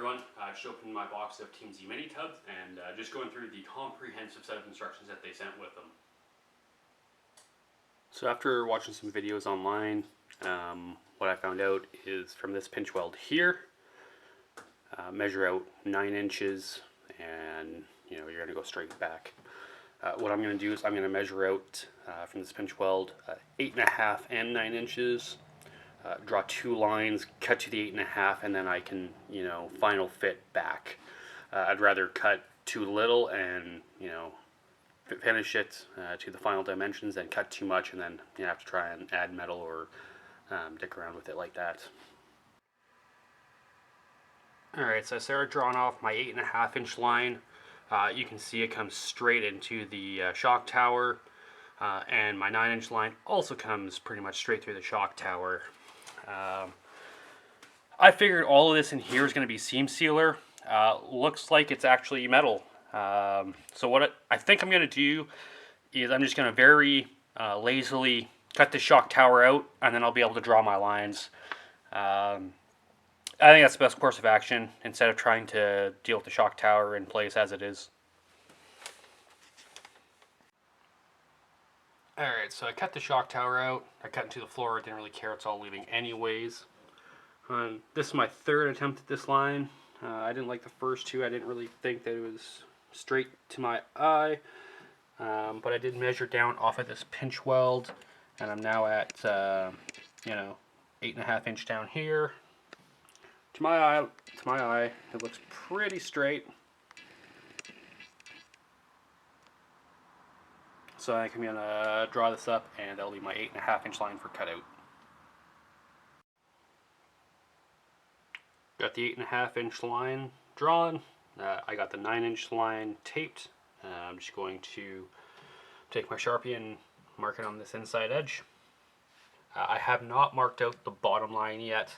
everyone, I just opened my box of TeamZ minitubs and just going through the comprehensive set of instructions that they sent with them. So after watching some videos online, what I found out is from this pinch weld here, measure out 9 inches and you're going to go straight back. What I'm going to do is I'm going to measure out from this pinch weld 8.5 and 9 inches. Draw 2 lines, cut to the 8.5, and then I can, final fit back. I'd rather cut too little and, finish it to the final dimensions than cut too much and then you have to try and add metal or dick around with it like that. Alright, so I started drawing off my 8.5 inch line. You can see it comes straight into the shock tower, and my 9 inch line also comes pretty much straight through the shock tower. I figured all of this in here is going to be seam sealer. Looks like it's actually metal. So what I think I'm going to do is I'm just going to very lazily cut the shock tower out, and then I'll be able to draw my lines. I think that's the best course of action instead of trying to deal with the shock tower in place as it is. Alright, so I cut the shock tower out. I cut into the floor. I didn't really care. It's all leaving anyways. This is my third attempt at this line. I didn't like the first two. I didn't really think that it was straight to my eye. But I did measure down off of this pinch weld. And I'm now at, 8.5 inch down here. To my eye, it looks pretty straight. So I think I'm gonna draw this up, and that'll be my 8.5 inch line for cutout. Got the 8.5 inch line drawn. I got the 9 inch line taped. I'm just going to take my Sharpie and mark it on this inside edge. I have not marked out the bottom line yet.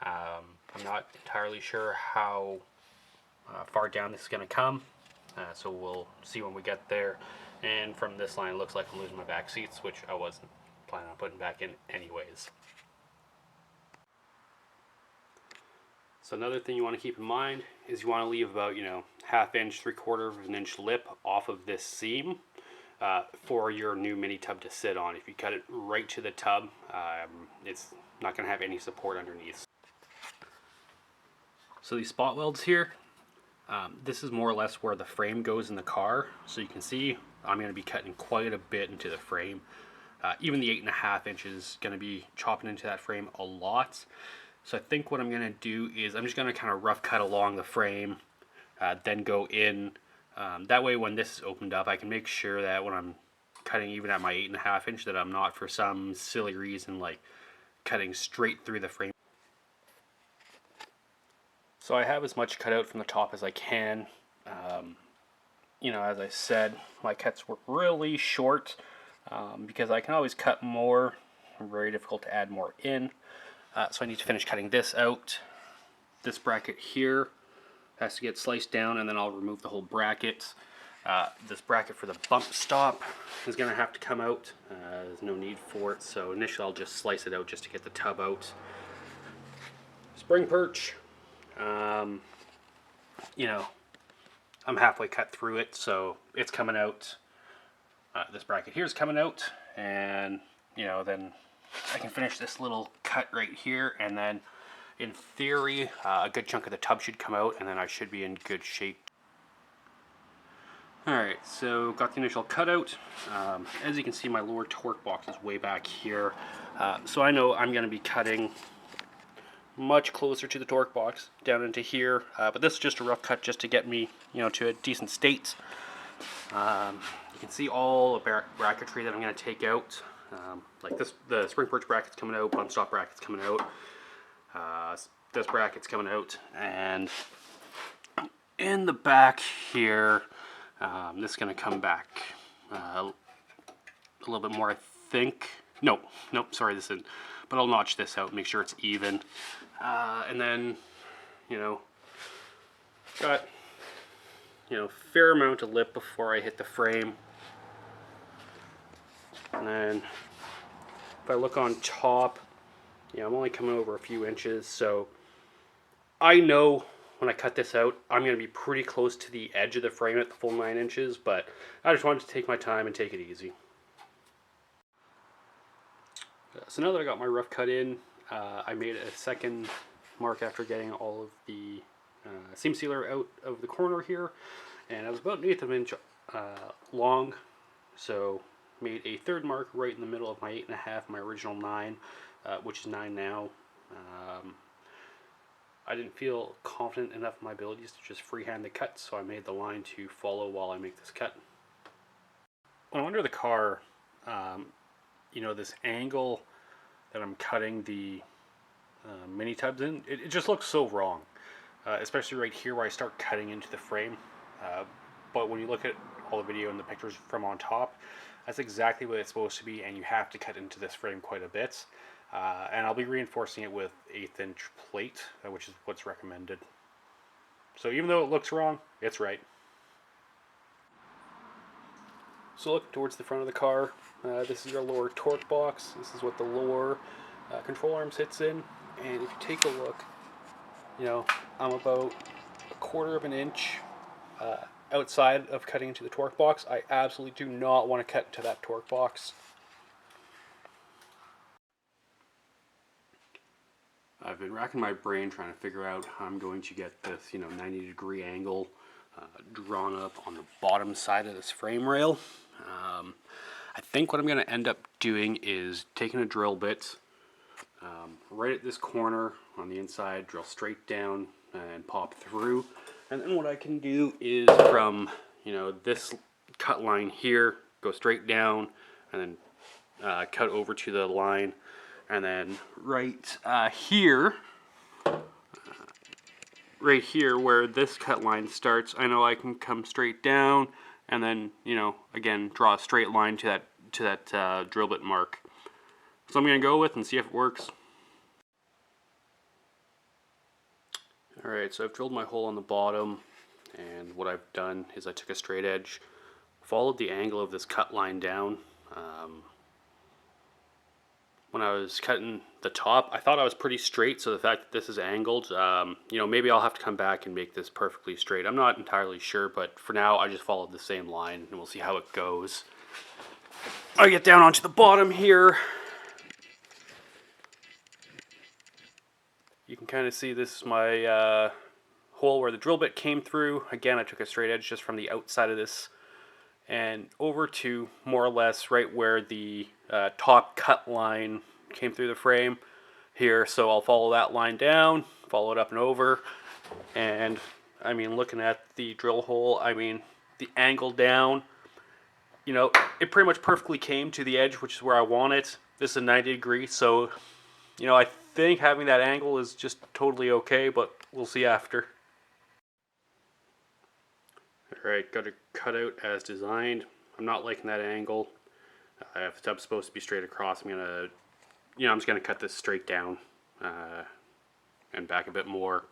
I'm not entirely sure how far down this is going to come, so we'll see when we get there. And from this line, it looks like I'm losing my back seats, which I wasn't planning on putting back in anyways. So another thing you want to keep in mind is you want to leave about, ½ inch, 3/4 of an inch lip off of this seam for your new mini tub to sit on. If you cut it right to the tub, it's not going to have any support underneath. So these spot welds here, this is more or less where the frame goes in the car. So you can see I'm going to be cutting quite a bit into the frame. Even the 8.5 inches is going to be chopping into that frame a lot. So I think what I'm going to do is I'm just going to kind of rough cut along the frame, then go in. That way when this is opened up, I can make sure that when I'm cutting even at my 8.5 inch that I'm not for some silly reason like cutting straight through the frame. So I have as much cut out from the top as I can. As I said, my cuts were really short because I can always cut more. Very difficult to add more in. So I need to finish cutting this out. This bracket here has to get sliced down, and then I'll remove the whole bracket. This bracket for the bump stop is going to have to come out. There's no need for it, so initially I'll just slice it out just to get the tub out. Spring perch. I'm halfway cut through it, so it's coming out. This bracket here is coming out, and then I can finish this little cut right here, and then in theory a good chunk of the tub should come out, and then I should be in good shape. Alright, so got the initial cutout. As you can see, my lower torque box is way back here, so I know I'm going to be cutting much closer to the torque box down into here, but this is just a rough cut just to get me to a decent state. You can see all the bracketry that I'm going to take out, like this, the spring perch bracket's coming out, bump stop bracket's coming out, this bracket's coming out, and in the back here, this is going to come back a little bit more, I think. Nope, sorry, this isn't. But I'll notch this out, make sure it's even. And then, got, fair amount of lip before I hit the frame. And then, if I look on top, I'm only coming over a few inches, so I know when I cut this out, I'm going to be pretty close to the edge of the frame at the full 9 inches, but I just wanted to take my time and take it easy. So now that I got my rough cut in, I made a second mark after getting all of the seam sealer out of the corner here, and it was about 1/8 of an inch long, so made a third mark right in the middle of my 8.5, my original 9, which is 9 now. I didn't feel confident enough in my abilities to just freehand the cut, so I made the line to follow while I make this cut. When I'm under the car, you know, this angle that I'm cutting the mini tubs in, it just looks so wrong, especially right here where I start cutting into the frame. But when you look at all the video and the pictures from on top, that's exactly what it's supposed to be, and you have to cut into this frame quite a bit. And I'll be reinforcing it with 1/8 inch plate, which is what's recommended. So even though it looks wrong, it's right. So look towards the front of the car. This is your lower torque box. This is what the lower control arm sits in. And if you take a look, you know, I'm about 1/4 of an inch outside of cutting into the torque box. I absolutely do not want to cut into that torque box. I've been racking my brain trying to figure out how I'm going to get this, you know, 90-degree angle drawn up on the bottom side of this frame rail. I think what I'm going to end up doing is taking a drill bit right at this corner on the inside, drill straight down and pop through. And then what I can do is from, you know, this cut line here, go straight down and then cut over to the line. And then right here where this cut line starts, I know I can come straight down and then, you know, again, draw a straight line to that drill bit mark. So I'm going to go with and see if it works. Alright, so I've drilled my hole on the bottom, and what I've done is I took a straight edge, followed the angle of this cut line down. When I was cutting the top, I thought I was pretty straight, so the fact that this is angled, you know, maybe I'll have to come back and make this perfectly straight. I'm not entirely sure, but for now I just followed the same line, and we'll see how it goes. I get down onto the bottom here. You can kind of see this is my hole where the drill bit came through. Again, I took a straight edge just from the outside of this and over to more or less right where the top cut line came through the frame here. So I'll follow that line down, follow it up and over, and I mean, looking at the drill hole, I mean, the angle down, you know, it pretty much perfectly came to the edge, which is where I want it. This is a 90 degree, so, you know, I think having that angle is just totally okay, but we'll see after. Alright, got it cut out as designed. I'm not liking that angle. If the tub's supposed to be straight across, I'm just gonna cut this straight down and back a bit more.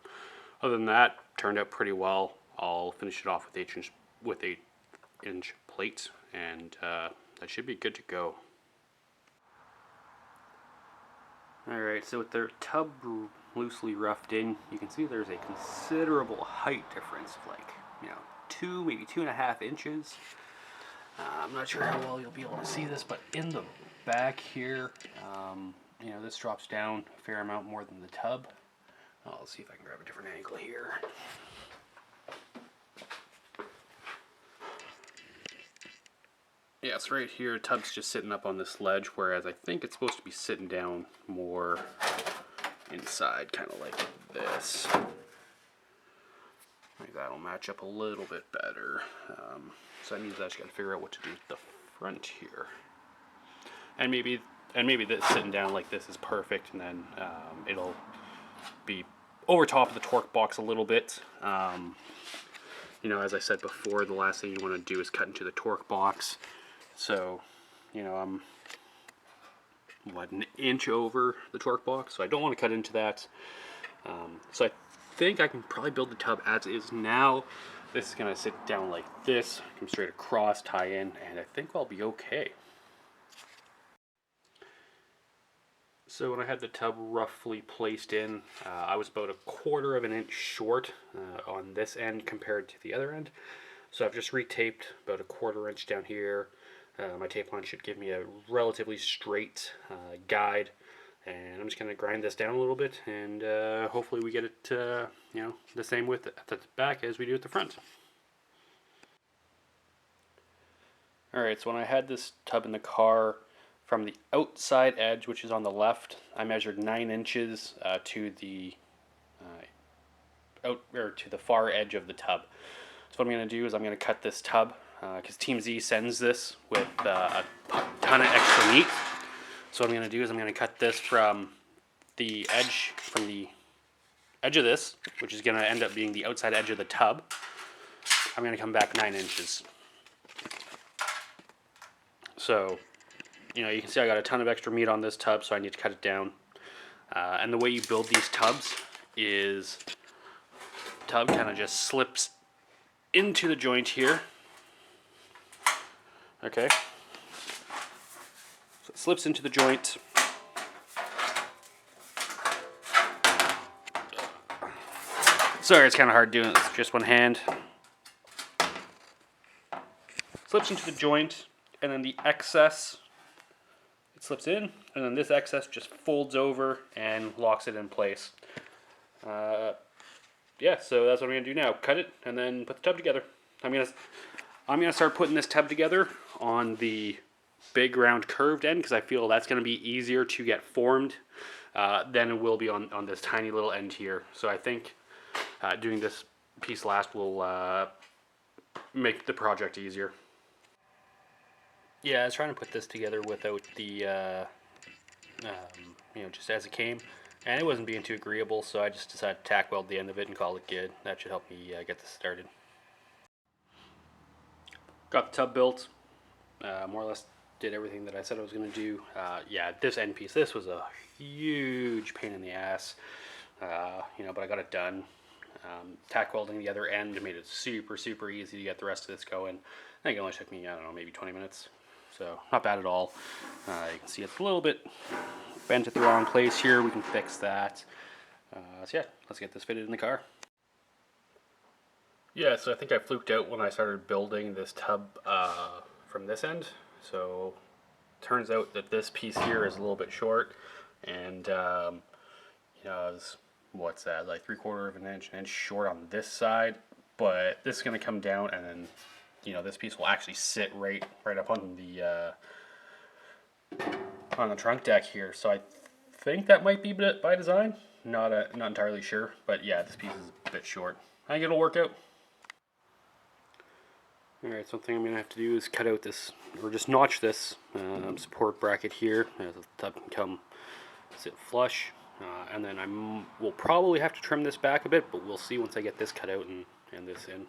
Other than that, turned out pretty well. I'll finish it off with 8-inch plate, and that should be good to go. Alright, so with their tub loosely roughed in, you can see there's a considerable height difference of, like, you know, 2, maybe 2.5 inches. I'm not sure how well you'll be able to see this, but in the back here, you know, this drops down a fair amount more than the tub. I'll see if I can grab a different angle here. Yeah, it's right here. The tub's just sitting up on this ledge, whereas I think it's supposed to be sitting down more inside, kind of like this. Maybe that'll match up a little bit better. So that means I just got to figure out what to do with the front here. And maybe this sitting down like this is perfect, and then it'll be over top of the torque box a little bit. You know, as I said before, the last thing you want to do is cut into the torque box. So, you know, I'm what, 1 inch over the torque box, so I don't want to cut into that. So I think I can probably build the tub as is now. This is going to sit down like this, come straight across, tie in, and I think I'll be okay. So when I had the tub roughly placed in, I was about 1/4 of an inch short on this end compared to the other end. So I've just retaped about 1/4 inch down here. My tape line should give me a relatively straight guide, and I'm just going to grind this down a little bit, and hopefully we get it the same width at the back as we do at the front. Alright, so when I had this tub in the car, from the outside edge, which is on the left, I measured 9 inches to the to the far edge of the tub. So what I'm going to do is I'm going to cut this tub because TeamZ sends this with a ton of extra meat. So what I'm going to do is I'm going to cut this from the edge of this, which is going to end up being the outside edge of the tub. I'm going to come back 9 inches. So you can see I got a ton of extra meat on this tub, so I need to cut it down. And the way you build these tubs is the tub kind of just slips into the joint here. Okay. So it slips into the joint. Sorry, it's kind of hard doing this, just one hand. Slips into the joint, and then the excess, it slips in, and then this excess just folds over and locks it in place. Yeah, so that's what I'm gonna do now. Cut it and then put the tub together. I'm gonna start putting this tub together on the big round curved end because I feel that's gonna be easier to get formed than it will be on this tiny little end here. So I think doing this piece last will make the project easier. Yeah, I was trying to put this together without the, just as it came, and it wasn't being too agreeable, so I just decided to tack weld the end of it and call it good. That should help me get this started. Got the tub built, more or less did everything that I said I was going to do. Yeah, this end piece, this was a huge pain in the ass, but I got it done. Tack welding the other end made it super, super easy to get the rest of this going. I think it only took me, I don't know, maybe 20 minutes. So not bad at all. You can see it's a little bit bent at the wrong place here. We can fix that. So yeah, let's get this fitted in the car. Yeah, so I think I fluked out when I started building this tub from this end. So turns out that this piece here is a little bit short, and what's that, like 3/4 of an inch short on this side. But this is going to come down, and then this piece will actually sit right up on the trunk deck here. So I think that might be by design. Not entirely sure, but yeah, this piece is a bit short. I think it'll work out. Alright, something I'm going to have to do is cut out this, or just notch this support bracket here, as the tub can come sit flush. And then we'll probably have to trim this back a bit, but we'll see once I get this cut out and this in.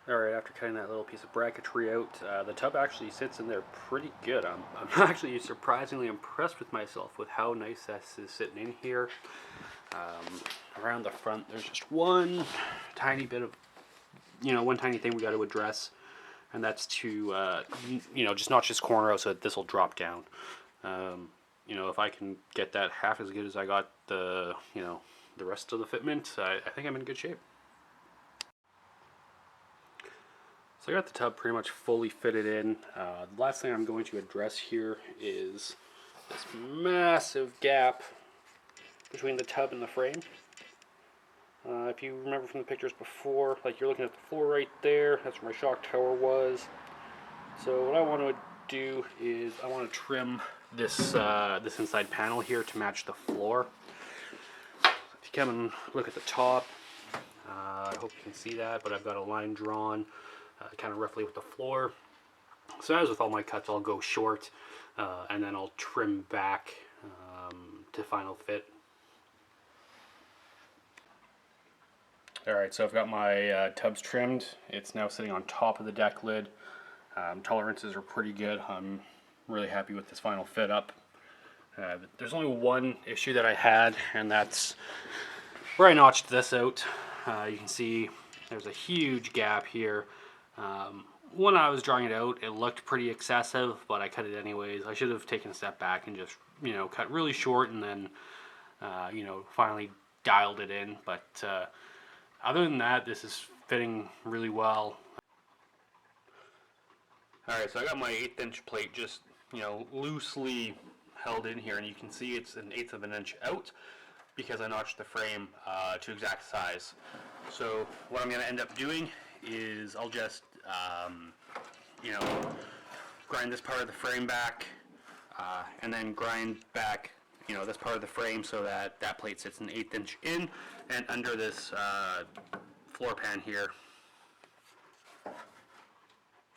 Alright, after cutting that little piece of bracketry out, the tub actually sits in there pretty good. I'm actually surprisingly impressed with myself with how nice this is sitting in here. Around the front, there's just one tiny bit of, one tiny thing we got to address, and that's to, just notch this corner out so that this will drop down. If I can get that half as good as I got the rest of the fitment, I think I'm in good shape. So I got the tub pretty much fully fitted in. The last thing I'm going to address here is this massive gap between the tub and the frame. If you remember from the pictures before, like you're looking at the floor right there, that's where my shock tower was. So what I want to do is I want to trim this this inside panel here to match the floor. If you come and look at the top, I hope you can see that, but I've got a line drawn kind of roughly with the floor. So as with all my cuts, I'll go short and then I'll trim back to final fit. Alright, so I've got my tubs trimmed. It's now sitting on top of the deck lid. Tolerances are pretty good. I'm really happy with this final fit up. There's only one issue that I had, and that's where I notched this out. You can see there's a huge gap here when I was drawing it out, it looked pretty excessive, but I cut it anyways. I should have taken a step back and just, you know, cut really short and then, you know, finally dialed it in. But other than that, this is fitting really well. Alright, so I got my 1/8 inch plate just, you know, loosely held in here, and you can see it's 1/8 of an inch out because I notched the frame to exact size. So what I'm going to end up doing is I'll just, you know, grind this part of the frame back, and then grind back, you know, this part of the frame so that that plate sits 1/8 inch in and under this floor pan here.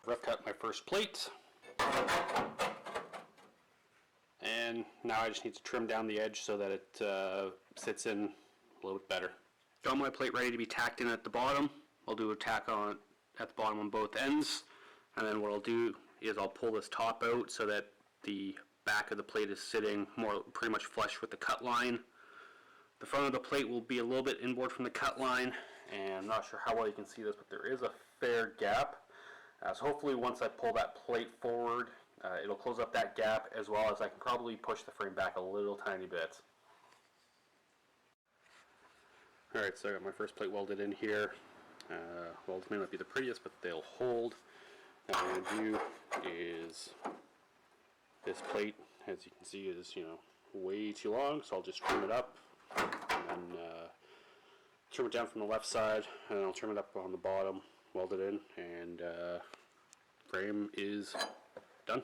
Rough cut my first plate, and now I just need to trim down the edge so that it sits in a little bit better. Got my plate ready to be tacked in at the bottom. I'll do a tack on at the bottom on both ends, and then what I'll do is I'll pull this top out so that the back of the plate is sitting pretty much flush with the cut line. The front of the plate will be a little bit inboard from the cut line, and I'm not sure how well you can see this, but there is a fair gap. So hopefully once I pull that plate forward, it'll close up that gap, as well as I can probably push the frame back a little tiny bit. Alright, so I got my first plate welded in here. Welds may not be the prettiest, but they'll hold. Now what I'm going to do is, this plate, as you can see, is, you know, way too long, so I'll just trim it up, and then trim it down from the left side, and then I'll trim it up on the bottom, weld it in, and frame is done.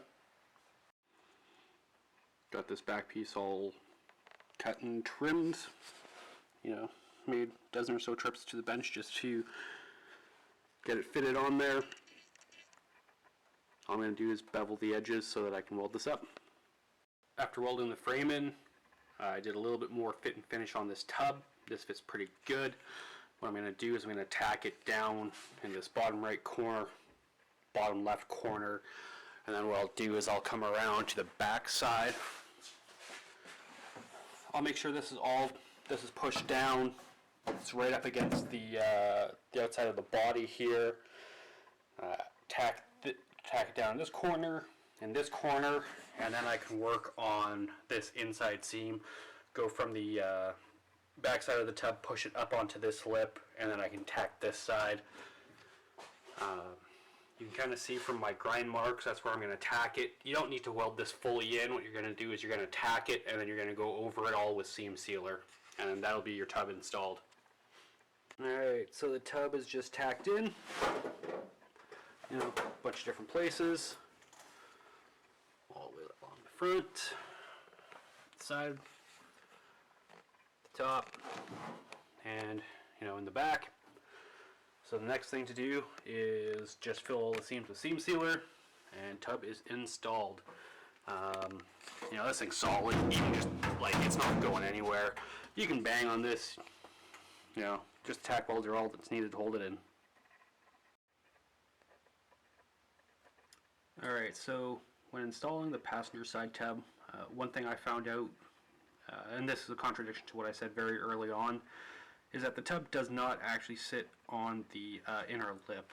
Got this back piece all cut and trimmed, you know, made a dozen or so trips to the bench just to get it fitted on there. All I'm going to do is bevel the edges so that I can weld this up. After welding the frame in, I did a little bit more fit and finish on this tub. This fits pretty good. What I'm going to do is I'm going to tack it down in this bottom right corner, bottom left corner, and then what I'll do is I'll come around to the back side. I'll make sure this is pushed down. It's right up against the outside of the body here. Tack it down in this corner, and then I can work on this inside seam. Go from the back side of the tub, push it up onto this lip, and then I can tack this side. You can kind of see from my grind marks, that's where I'm going to tack it. You don't need to weld this fully in. What you're going to do is you're going to tack it, and then you're going to go over it all with seam sealer, and that'll be your tub installed. Alright, so the tub is just tacked in, you know, a bunch of different places, all the way along the front, side, the top, and, you know, in the back. So the next thing to do is just fill all the seams with seam sealer, and tub is installed. You know, this thing's solid. You can just, like, it's not going anywhere. You can bang on this, you know, just tack weld all that's needed to hold it in. Alright, so when installing the passenger side tub, one thing I found out, and this is a contradiction to what I said very early on, is that the tub does not actually sit on the inner lip.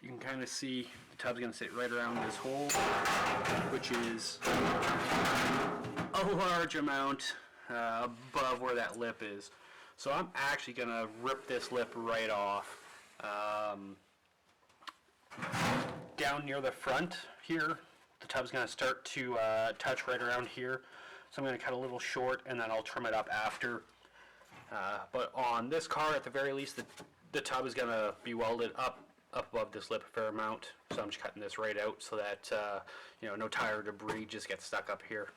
You can kind of see the tub's going to sit right around this hole, which is a large amount above where that lip is. So I'm actually going to rip this lip right off. Down near the front here, the tub's going to start to touch right around here. So I'm going to cut a little short, and then I'll trim it up after. But on this car, at the very least, the tub is going to be welded up above this lip a fair amount. So I'm just cutting this right out so that you know, no tire debris just gets stuck up here.